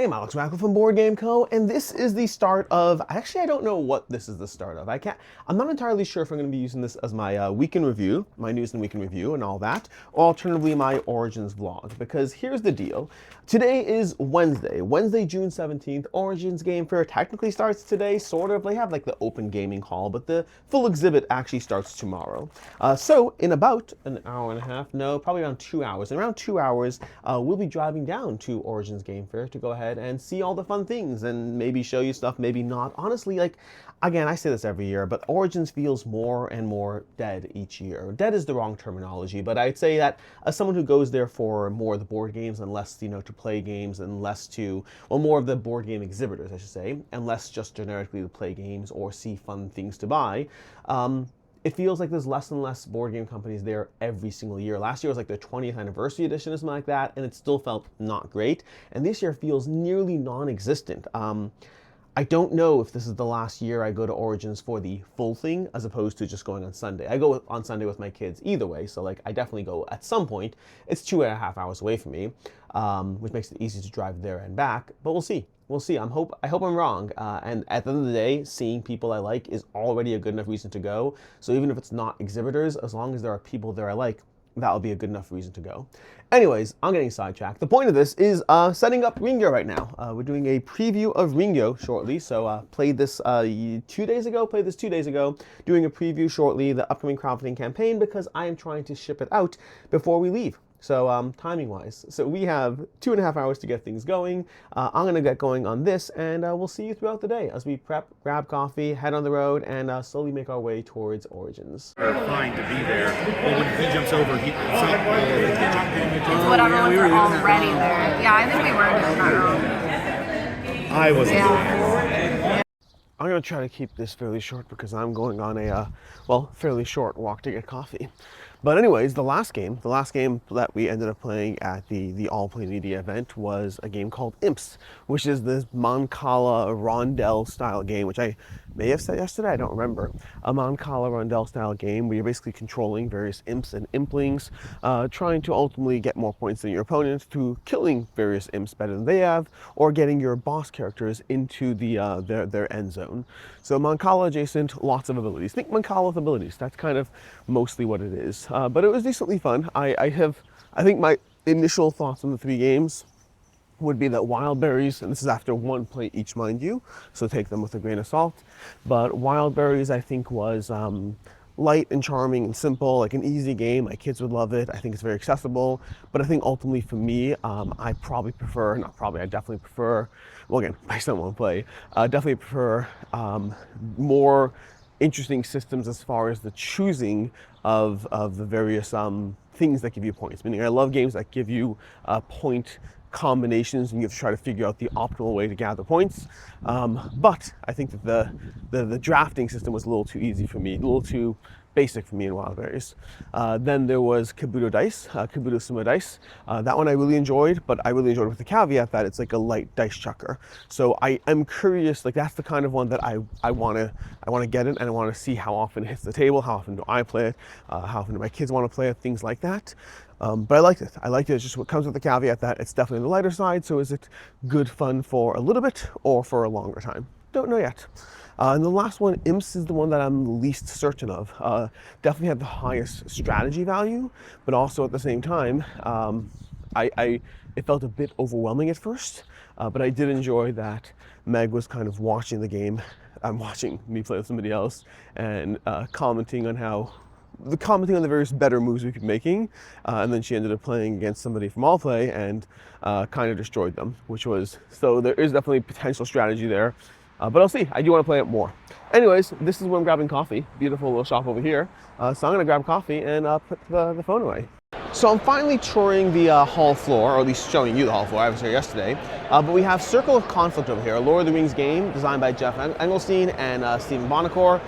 Hey, I'm Alex Rackle from Board Game Co. And this is the start of, actually I don't know what this is the start of. I'm not entirely sure if I'm going to be using this as my week in review, my news and week in review and all that, or alternatively my Origins vlog. Because here's the deal. Today is Wednesday, June 17th. Origins Game Fair technically starts today, sort of. They have like the open gaming hall, but the full exhibit actually starts tomorrow. So in about an hour and a half, no, probably around 2 hours. In around 2 hours, we'll be driving down to Origins Game Fair to go ahead and see all the fun things and maybe show you stuff, maybe not. Honestly, like, again, I say this every year, but Origins feels more and more dead each year. Dead is the wrong terminology, but I'd say that as someone who goes there for more of the board games and less, to play games and less to, well, more of the board game exhibitors, I should say, and less just generically to play games or see fun things to buy, it feels like there's less and less board game companies there every single year. Last year was like their 20th anniversary edition or something like that, and it still felt not great. And this year feels nearly non-existent. I don't know if this is the last year I go to Origins for the full thing, as opposed to just going on Sunday. I go on Sunday with my kids either way, so like I definitely go at some point. It's 2.5 hours away from me, which makes it easy to drive there and back, but we'll see. We'll see. I hope I'm wrong. And at the end of the day, seeing people I like is already a good enough reason to go. So even if it's not exhibitors, as long as there are people there I like, that'll be a good enough reason to go. Anyways, I'm getting sidetracked. The point of this is setting up Ringo right now. We're doing a preview of Ringo shortly. So played this 2 days ago, doing a preview shortly, the upcoming crowdfunding campaign, because I am trying to ship it out before we leave. So timing-wise, so we have 2.5 hours to get things going. I'm gonna get going on this, and we'll see you throughout the day as we prep, grab coffee, head on the road, and slowly make our way towards Origins. Fine to be there, but when he jumps over, It's whatever ones are already there. Yeah, I think we were doing that wrong. I wasn't. Yeah. I'm gonna try to keep this fairly short because I'm going on a, fairly short walk to get coffee. But anyways, the last game that we ended up playing at the All Play Media event was a game called Imps, which is this Mancala Rondel style game, which I may have said yesterday, I don't remember. A Mancala Rondel style game where you're basically controlling various imps and implings, trying to ultimately get more points than your opponent through killing various imps better than they have, or getting your boss characters into their end zone. So Mancala adjacent, lots of abilities. Think Mancala with abilities. That's kind of mostly what it is. But it was decently fun. I think my initial thoughts on the 3 games would be that Wild Berries, and this is after 1 play each, mind you, so take them with a grain of salt, but Wild Berries I think was light and charming and simple, like an easy game. My kids would love it. I think it's very accessible, but I think ultimately for me, I definitely prefer, well, again, based on 1 play, definitely prefer more interesting systems as far as the choosing of the various things that give you points. Meaning I love games that give you point combinations and you have to try to figure out the optimal way to gather points. But I think that the drafting system was a little too easy for me, a little too basic for me in Wild Berries. Then there was Kabuto Dice, Kabuto Sumo Dice. That one I really enjoyed, but I really enjoyed it with the caveat that it's like a light dice chucker. So I am curious, like that's the kind of one that I want to get it, and I want to see how often it hits the table, how often do I play it, how often do my kids want to play it, things like that. But I liked it. It's just what comes with the caveat that it's definitely on the lighter side. So is it good fun for a little bit or for a longer time? Don't know yet. And the last one, Imps, is the one that I'm least certain of. Definitely had the highest strategy value, but also at the same time, it felt a bit overwhelming at first. But I did enjoy that Meg was kind of watching the game. I'm watching me play with somebody else and commenting on the various better moves we could be making, and then she ended up playing against somebody from All Play and kind of destroyed them, so there is definitely potential strategy there. But I'll see. I do want to play it more. Anyways, this is where I'm grabbing coffee. Beautiful little shop over here. So I'm going to grab coffee and put the phone away. So I'm finally touring the hall floor, or at least showing you the hall floor. I was here yesterday. But we have Circle of Conflict over here, a Lord of the Rings game designed by Jeff Engelstein and Stephen Bonacore.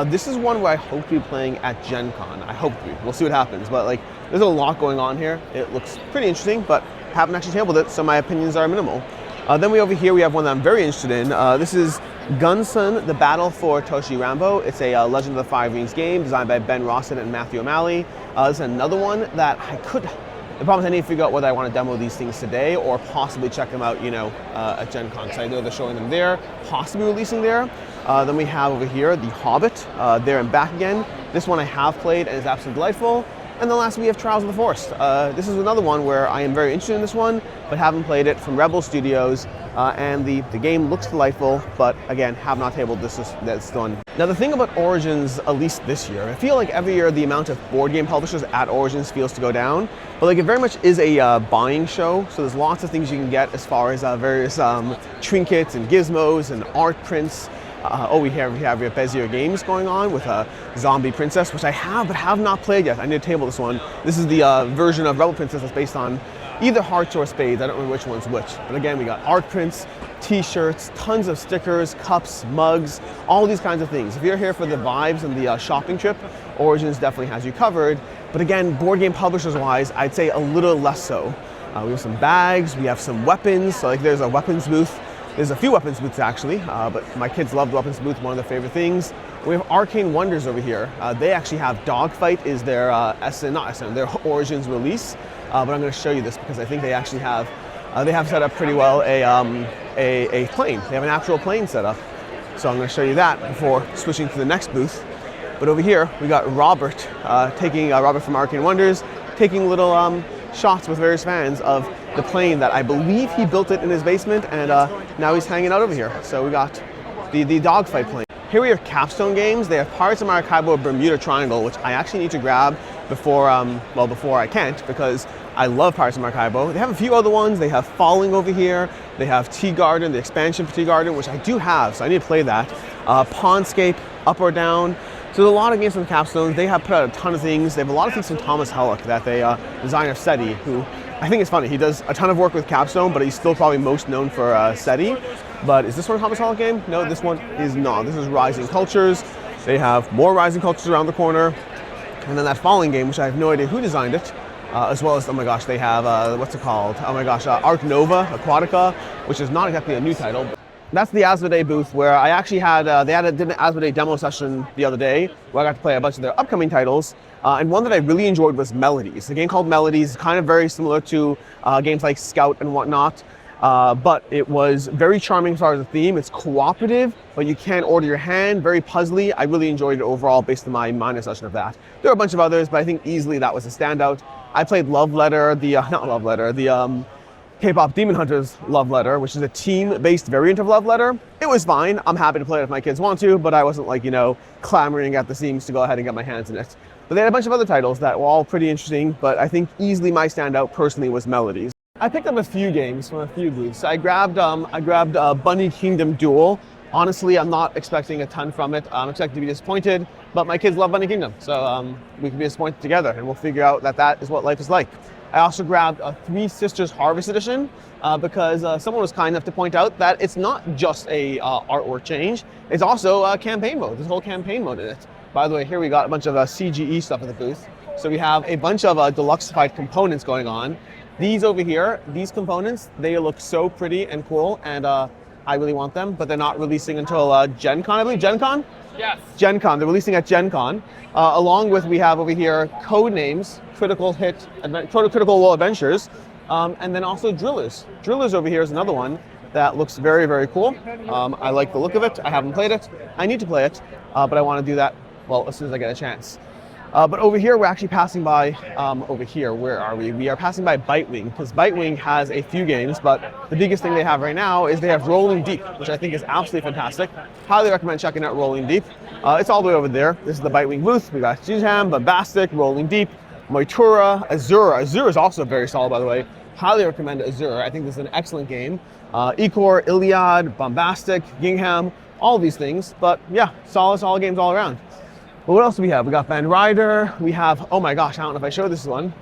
This is one where I hope to be playing at Gen Con. I hope to be. We'll see what happens. But like, there's a lot going on here. It looks pretty interesting, but haven't actually tabled it, so my opinions are minimal. Then over here we have one that I'm very interested in. This is Gunson, The Battle for Toshi Rambo. It's a Legend of the Five Rings game designed by Ben Rossett and Matthew O'Malley. This is another one that The problem is I need to figure out whether I want to demo these things today or possibly check them out, at Gen Con. So I know they're showing them there, possibly releasing there. Then we have over here The Hobbit, there and back again. This one I have played and is absolutely delightful. And then last we have Trials of the Forest. This is another one where I am very interested in this one, but haven't played it, from Rebel Studios. And the game looks delightful, but again, have not tabled this one. Now the thing about Origins, at least this year, I feel like every year the amount of board game publishers at Origins feels to go down, but like it very much is a buying show, so there's lots of things you can get as far as various trinkets and gizmos and art prints. We have Bezier Games going on with a Zombie Princess, which I have but have not played yet. I need to table this one. This is the version of Rebel Princess that's based on either Hearts or Spades. I don't remember which one's which. But again, we got art prints, t-shirts, tons of stickers, cups, mugs, all these kinds of things. If you're here for the vibes and the shopping trip, Origins definitely has you covered. But again, board game publishers-wise, I'd say a little less so. We have some bags, we have some weapons. So like there's a weapons booth. There's a few weapons booths actually, but my kids love the weapons booth, one of their favorite things. We have Arcane Wonders over here. They actually have Dogfight is their their Origins release. But I'm going to show you this because I think they actually have set up pretty well a plane. They have an actual plane set up. So I'm going to show you that before switching to the next booth. But over here we got Robert, Robert from Arcane Wonders, taking little shots with various fans of the plane that I believe he built it in his basement, and now he's hanging out over here. So we got the Dogfight plane. Here we have Capstone Games. They have Pirates of Maracaibo Bermuda Triangle, which I actually need to grab before I can't, because I love Pirates of Maracaibo. They have a few other ones. They have Falling over here. They have Tea Garden, the expansion for Tea Garden, which I do have, so I need to play that. Pawnscape, Up or Down. So there's a lot of games from Capstone. They have put out a ton of things. They have a lot of things from Thomas Hellick, that designer SETI, who I think it's funny. He does a ton of work with Capstone, but he's still probably most known for SETI. But is this one a Thomas Hellick game? No, this one is not. This is Rising Cultures. They have more Rising Cultures around the corner. And then that Falling game, which I have no idea who designed it, as well as, oh my gosh, they have, what's it called? Oh my gosh, Arc Nova Aquatica, which is not exactly a new title. That's the Asmodee booth where I actually did an Asmodee demo session the other day where I got to play a bunch of their upcoming titles. And one that I really enjoyed was Melodies. The game called Melodies is kind of very similar to games like Scout and whatnot. But it was very charming as far as the theme. It's cooperative, but you can't order your hand, very puzzly. I really enjoyed it overall based on my minor session of that. There are a bunch of others, but I think easily that was a standout. I played Love Letter, the K-pop Demon Hunters Love Letter, which is a team-based variant of Love Letter. It was fine. I'm happy to play it if my kids want to, but I wasn't clamoring at the seams to go ahead and get my hands in it. But they had a bunch of other titles that were all pretty interesting, but I think easily my standout personally was Melodies. I picked up a few games from a few booths. I grabbed Bunny Kingdom Duel. Honestly, I'm not expecting a ton from it. I'm expecting to be disappointed, but my kids love Bunny Kingdom, so we can be disappointed together, and we'll figure out that is what life is like. I also grabbed a Three Sisters Harvest Edition because someone was kind enough to point out that it's not just a artwork change, it's also a campaign mode. There's a whole campaign mode in it. By the way, here we got a bunch of CGE stuff at the booth. So we have a bunch of deluxeified components going on. These over here, these components, they look so pretty and cool, and I really want them, but they're not releasing until Gen Con, I believe. Gen Con? Yes. Gen Con. They're releasing at Gen Con. Along with, we have over here Codenames, Critical Role Adventures, and then also Drillers. Drillers over here is another one that looks very, very cool. I like the look of it. I haven't played it. I need to play it, but I want to do that, well, as soon as I get a chance. But over here, we're actually passing by, where are we? We are passing by Bitewing, because Bitewing has a few games, but the biggest thing they have right now is they have Rolling Deep, which I think is absolutely fantastic. Highly recommend checking out Rolling Deep. It's all the way over there. This is the Bitewing booth. We got Jujam, Bombastic, Rolling Deep, Moitura, Azura. Azura is also very solid, by the way. Highly recommend Azura. I think this is an excellent game. Ecor, Iliad, Bombastic, Gingham, all these things. But yeah, solid games all around. But what else do we have? We got Van Ryder. We have, oh my gosh, I don't know if I showed this one.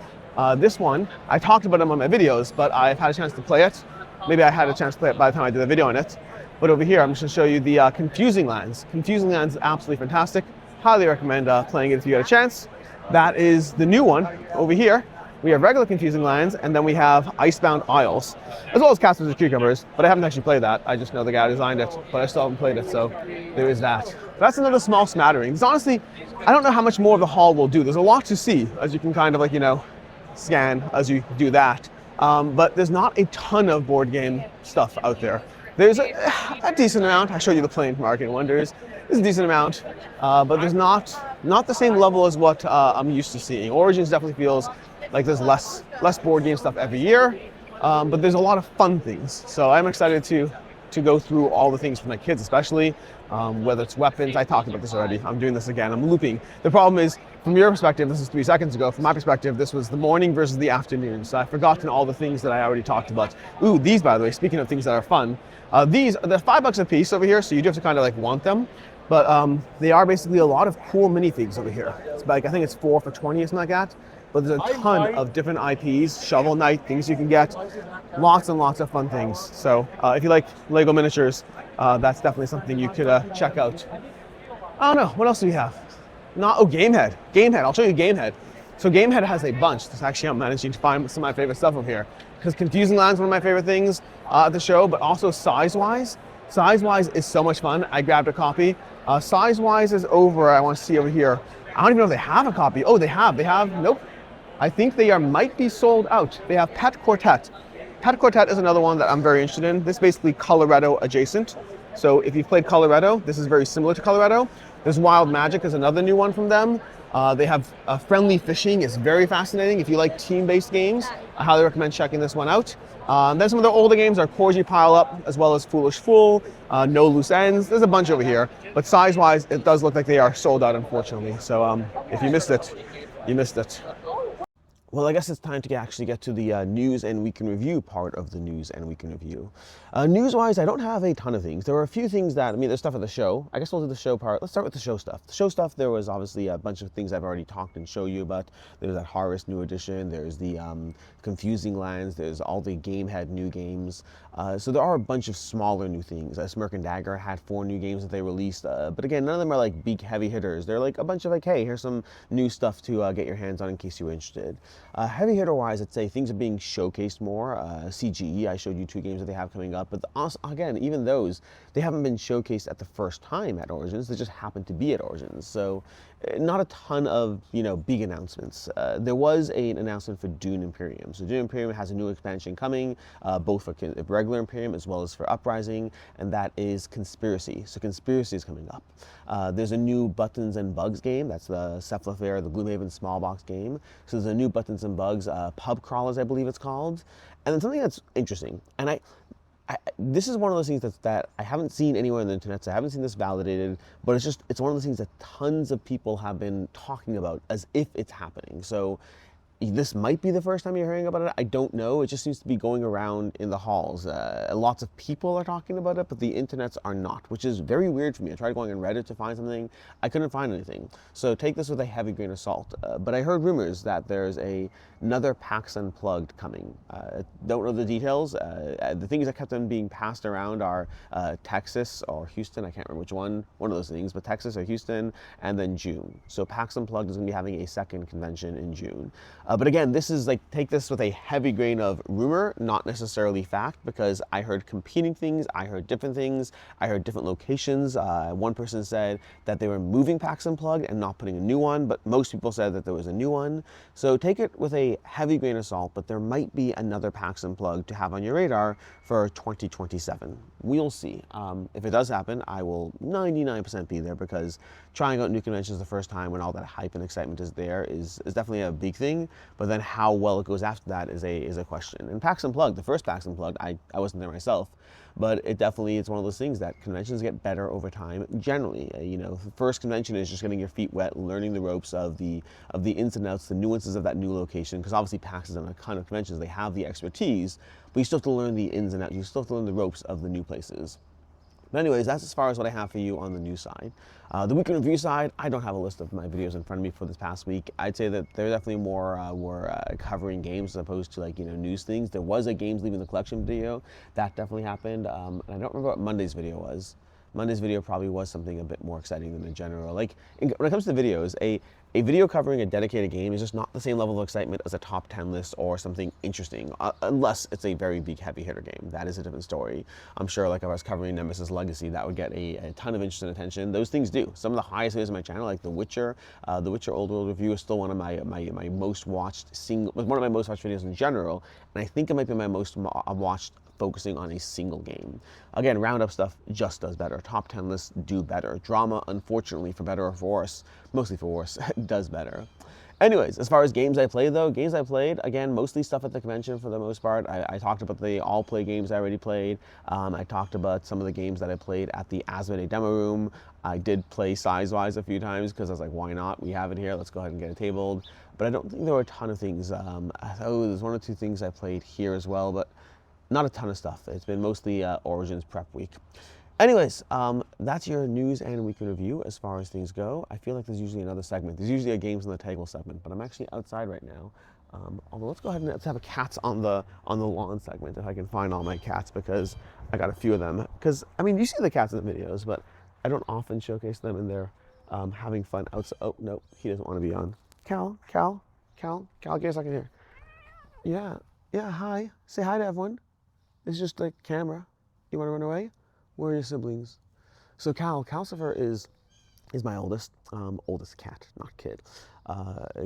This one, I talked about them on my videos, but I've had a chance to play it. Maybe I had a chance to play it by the time I did the video on it. But over here, I'm just going to show you the Confusing Lands. Confusing Lands is absolutely fantastic. Highly recommend playing it if you get a chance. That is the new one over here. We have regular Confusing Lands, and then we have Icebound Isles, as well as Castles of Cucumbers, but I haven't actually played that. I just know the guy who designed it, but I still haven't played it, so there is that. That's another small smattering. Because honestly, I don't know how much more of the hall will do. There's a lot to see, as you can kind of scan as you do that. But there's not a ton of board game stuff out there. There's a decent amount. I showed you the Plane from Arcane Wonders. There's a decent amount, but there's not the same level as what I'm used to seeing. Origins definitely feels like there's less board game stuff every year, but there's a lot of fun things. So I'm excited to go through all the things for my kids, especially whether it's weapons. I talked about this already. I'm doing this again. I'm looping. The problem is, from your perspective, this is 3 seconds ago. From my perspective, this was the morning versus the afternoon. So I've forgotten all the things that I already talked about. Ooh, these, by the way, speaking of things that are fun, these, they're $5 a piece over here, so you do have to kind of like want them. But they are basically a lot of cool minifigs over here. It's like, I think it's 4 for 20 or something like that. But there's a ton of different IPs, Shovel Knight, things you can get. Lots and lots of fun things. So if you like Lego miniatures, that's definitely something you could check out. I don't know, what else do we have? Gamehead. Gamehead, I'll show you Gamehead. So Gamehead has a bunch. This actually, I'm managing to find some of my favorite stuff over here. Because Confusing Land's one of my favorite things at the show, but also Size-Wise. Size-Wise is so much fun. I grabbed a copy. Size-Wise is over, I want to see over here. I don't even know if they have a copy. Oh, they have, nope. I think they might be sold out. They have Pet Quartet. Pet Quartet is another one that I'm very interested in. This is basically Colorado adjacent. So if you've played Colorado, this is very similar to Colorado. There's Wild Magic is another new one from them. They have Friendly Fishing is very fascinating. If you like team-based games, I highly recommend checking this one out. Then some of their older games are Corgi Pile Up, as well as Foolish Fool, No Loose Ends. There's a bunch over here. But size-wise, it does look like they are sold out, unfortunately. So if you missed it, you missed it. Well, I guess it's time to actually get to the news and week in review part of the news and week in review. News-wise, I don't have a ton of things. There were a few things that, there's stuff at the show. I guess we'll do the show part. Let's start with the show stuff. The show stuff, there was obviously a bunch of things I've already talked and show you about. There's that Harvest new edition. There's the Confusing Lands. There's all the Gamehead new games. So there are a bunch of smaller new things. Smirk and Dagger had 4 new games that they released. But again, none of them are like big heavy hitters. They're like a bunch of like, hey, here's some new stuff to get your hands on in case you're interested. Heavy hitter wise, I'd say things are being showcased more. CGE, I showed you 2 games that they have coming up, but again, even those, they haven't been showcased at the first time at Origins. They just happen to be at Origins. So not a ton of, big announcements. There was an announcement for Dune Imperium. So Dune Imperium has a new expansion coming, both for regular Imperium as well as for Uprising, and that is Conspiracy. So Conspiracy is coming up. There's a new Buttons and Bugs game. That's the Cephalofair, the Gloomhaven small box game. So there's a new Buttons and Bugs, Pub Crawlers, I believe it's called. And then something that's interesting, and this is one of those things that I haven't seen anywhere on the internet, so I haven't seen this validated, but it's one of those things that tons of people have been talking about as if it's happening. So this might be the first time you're hearing about it. I don't know. It just seems to be going around in the halls. Lots of people are talking about it, but the internets are not, which is very weird for me. I tried going on Reddit to find something. I couldn't find anything. So take this with a heavy grain of salt. But I heard rumors that there's another PAX Unplugged coming. Don't know the details. The things that kept on being passed around are Texas or Houston. I can't remember which one of those things, but Texas or Houston, and then June. So PAX Unplugged is going to be having a second convention in June. But again, this is like, take this with a heavy grain of rumor, not necessarily fact, because I heard competing things, I heard different things, I heard different locations. One person said that they were moving PAX Unplugged and not putting a new one, but most people said that there was a new one. So take it with a heavy grain of salt, but there might be another PAX Unplugged to have on your radar for 2027. We'll see. If it does happen, I will 99% be there, because trying out new conventions the first time when all that hype and excitement is there is definitely a big thing. But then how well it goes after that is a question. And PAX Unplugged, the first PAX Unplugged, I wasn't there myself, but it definitely is one of those things that conventions get better over time generally. The first convention is just getting your feet wet, learning the ropes of the ins and outs, the nuances of that new location, because obviously PAX has done a ton of conventions, they have the expertise, but you still have to learn the ins and outs, you still have to learn the ropes of the new places. But anyways, that's as far as what I have for you on the news side. The week in review side, I don't have a list of my videos in front of me for this past week. I'd say that there definitely were covering games as opposed to news things. There was a games leaving the collection video that definitely happened. And I don't remember what Monday's video was. Monday's video probably was something a bit more exciting than in general. Like, when it comes to videos, a video covering a dedicated game is just not the same level of excitement as a top 10 list or something interesting, unless it's a very big heavy hitter game. That is a different story. I'm sure, like, if I was covering Nemesis Legacy, that would get a ton of interest and attention. Those things do. Some of the highest videos on my channel, like The Witcher Old World Review, is still one of my most watched one of my most watched videos in general, and I think it might be my most watched focusing on a single game. Again, roundup stuff just does better. Top 10 lists do better. Drama, unfortunately, for better or for worse, mostly for worse, does better. Anyways, as far as games I played though, games I played, again, mostly stuff at the convention for the most part. I talked about the all-play games I already played. I talked about some of the games that I played at the Asmodee demo room. I did play Size-Wise a few times because I was like, why not? We have it here, let's go ahead and get it tabled. But I don't think there were a ton of things. There's one or two things I played here as well, but not a ton of stuff. It's been mostly Origins prep week. Anyways, that's your news and week in review as far as things go. I feel like there's usually another segment. There's usually a games on the table segment, but I'm actually outside right now. Although let's go ahead and let's have a cats on the lawn segment if I can find all my cats, because I got a few of them. Because I mean, you see the cats in the videos, but I don't often showcase them in their having fun outside. Oh no, he doesn't want to be on. Cal, get a second here. Yeah, hi. Say hi to everyone. It's just the camera. You want to run away? Where are your siblings? So Calcifer is my oldest cat, not kid.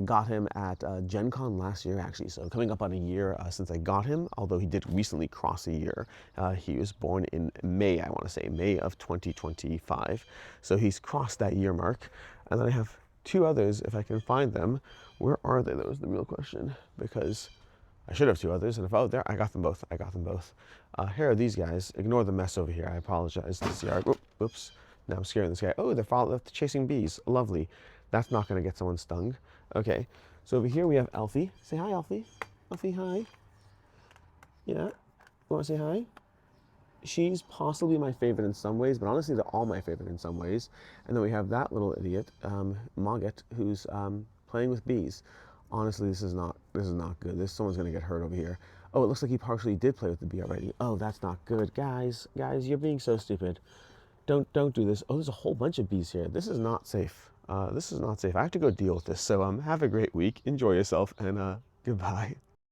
Got him at Gen Con last year, actually. So coming up on a year since I got him, although he did recently cross a year. He was born in May, I want to say, May of 2025. So he's crossed that year mark. And then I have two others, if I can find them. Where are they? That was the real question, because I should have two others, and if there, I got them both. Here are these guys. Ignore the mess over here. I apologize. This yard. Oops. Now I'm scaring this guy. Oh, they're chasing bees. Lovely. That's not going to get someone stung. Okay. So over here we have Elfie. Say hi, Elfie. Elfie, hi. Yeah. You want to say hi? She's possibly my favorite in some ways, but honestly, they're all my favorite in some ways. And then we have that little idiot, Mogget, who's playing with bees. Honestly, this is not good. Someone's gonna get hurt over here. Oh, it looks like he partially did play with the bee already. Oh, that's not good. Guys, you're being so stupid. Don't do this. Oh, there's a whole bunch of bees here. This is not safe. I have to go deal with this. So have a great week. Enjoy yourself, and goodbye.